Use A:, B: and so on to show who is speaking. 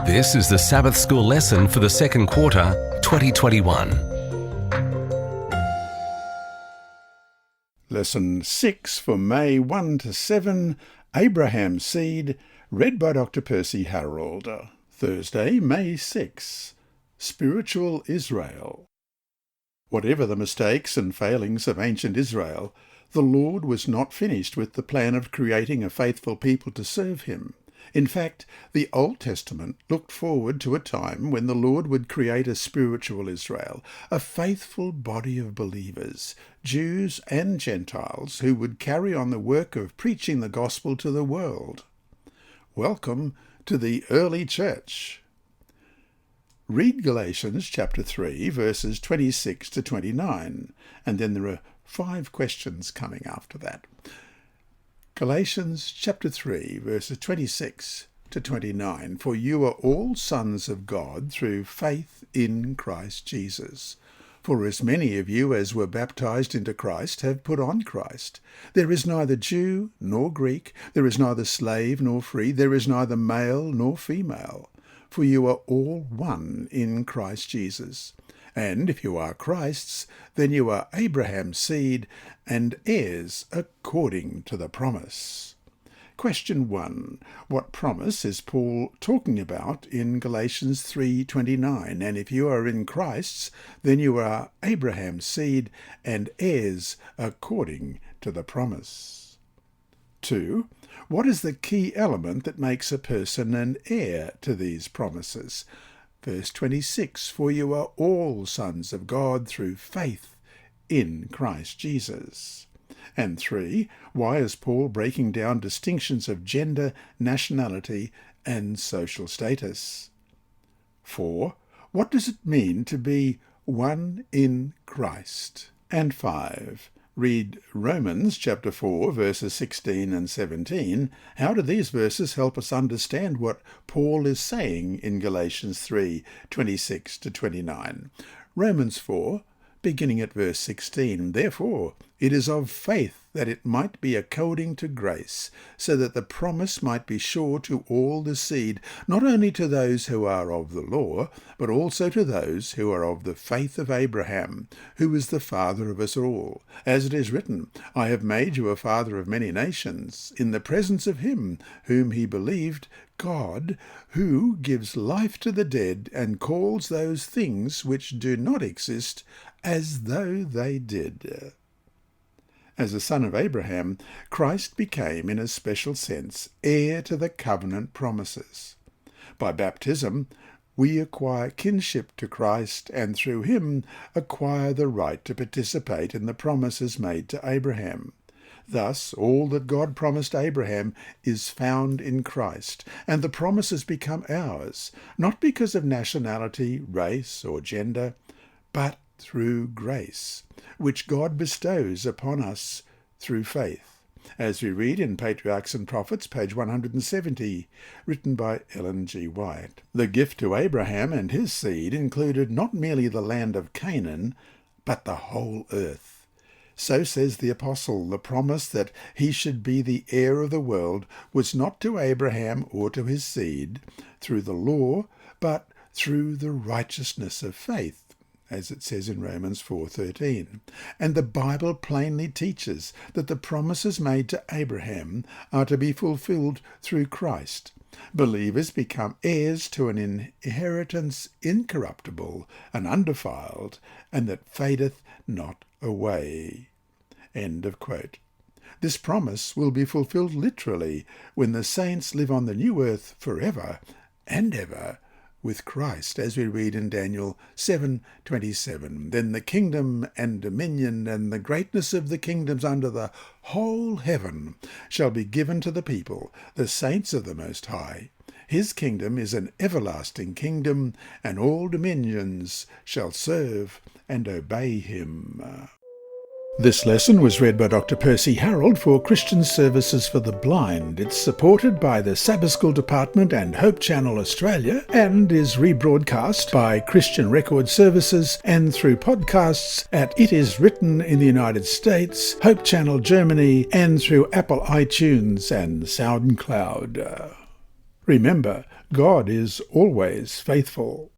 A: This is the Sabbath School lesson for the second quarter, 2021.
B: Lesson 6 for May 1 to 7, Abraham's Seed, read by Dr. Percy Harrold. Thursday, May 6, Spiritual Israel. Whatever the mistakes and failings of ancient Israel, the Lord was not finished with the plan of creating a faithful people to serve him. In fact, the Old Testament looked forward to a time when the Lord would create a spiritual Israel, a faithful body of believers, Jews and Gentiles, who would carry on the work of preaching the gospel to the world. Welcome to the early church. Read Galatians chapter 3, verses 26 to 29, and then there are 5 questions coming after that. Galatians chapter 3, verses 26 to 29. For you are all sons of God through faith in Christ Jesus. For as many of you as were baptized into Christ have put on Christ. There is neither Jew nor Greek, there is neither slave nor free, there is neither male nor female. For you are all one in Christ Jesus. And if you are Christ's, then you are Abraham's seed and heirs according to the promise. Question 1. What promise is Paul talking about in Galatians 3:29? And if you are in Christ's, then you are Abraham's seed and heirs according to the promise. 2. What is the key element that makes a person an heir to these promises? Verse 26, for you are all sons of God through faith in Christ Jesus. And 3, why is Paul breaking down distinctions of gender, nationality, and social status? 4, what does it mean to be one in Christ? And 5, read Romans chapter 4, verses 16 and 17. How do these verses help us understand what Paul is saying in Galatians 3, 26 to 29? Romans 4, beginning at verse 16. Therefore, it is of faith that it might be according to grace, so that the promise might be sure to all the seed, not only to those who are of the law, but also to those who are of the faith of Abraham, who is the father of us all. As it is written, I have made you a father of many nations, in the presence of him whom he believed, God, who gives life to the dead and calls those things which do not exist as though they did. As a son of Abraham, Christ became, in a special sense, heir to the covenant promises. By baptism, we acquire kinship to Christ and through him acquire the right to participate in the promises made to Abraham. Thus, all that God promised Abraham is found in Christ, and the promises become ours, not because of nationality, race, or gender, but through grace, which God bestows upon us through faith, as we read in Patriarchs and Prophets, page 170, written by Ellen G. White. The gift to Abraham and his seed included not merely the land of Canaan, but the whole earth. So says the Apostle, the promise that he should be the heir of the world was not to Abraham or to his seed through the law, but through the righteousness of faith, as it says in Romans 4:13. And the Bible plainly teaches that the promises made to Abraham are to be fulfilled through Christ. Believers become heirs to an inheritance incorruptible and undefiled, and that fadeth not away. End of quote. This promise will be fulfilled literally when the saints live on the new earth forever and ever with Christ, as we read in Daniel 7:27. Then the kingdom and dominion and the greatness of the kingdoms under the whole heaven shall be given to the people, the saints of the Most High. His kingdom is an everlasting kingdom, and all dominions shall serve and obey him. This lesson was read by Dr. Percy Harrold for Christian Services for the Blind. It's supported by the Sabbath School Department and Hope Channel Australia and is rebroadcast by Christian Record Services and through podcasts at It Is Written in the United States, Hope Channel Germany, and through Apple iTunes and SoundCloud. Remember, God is always faithful.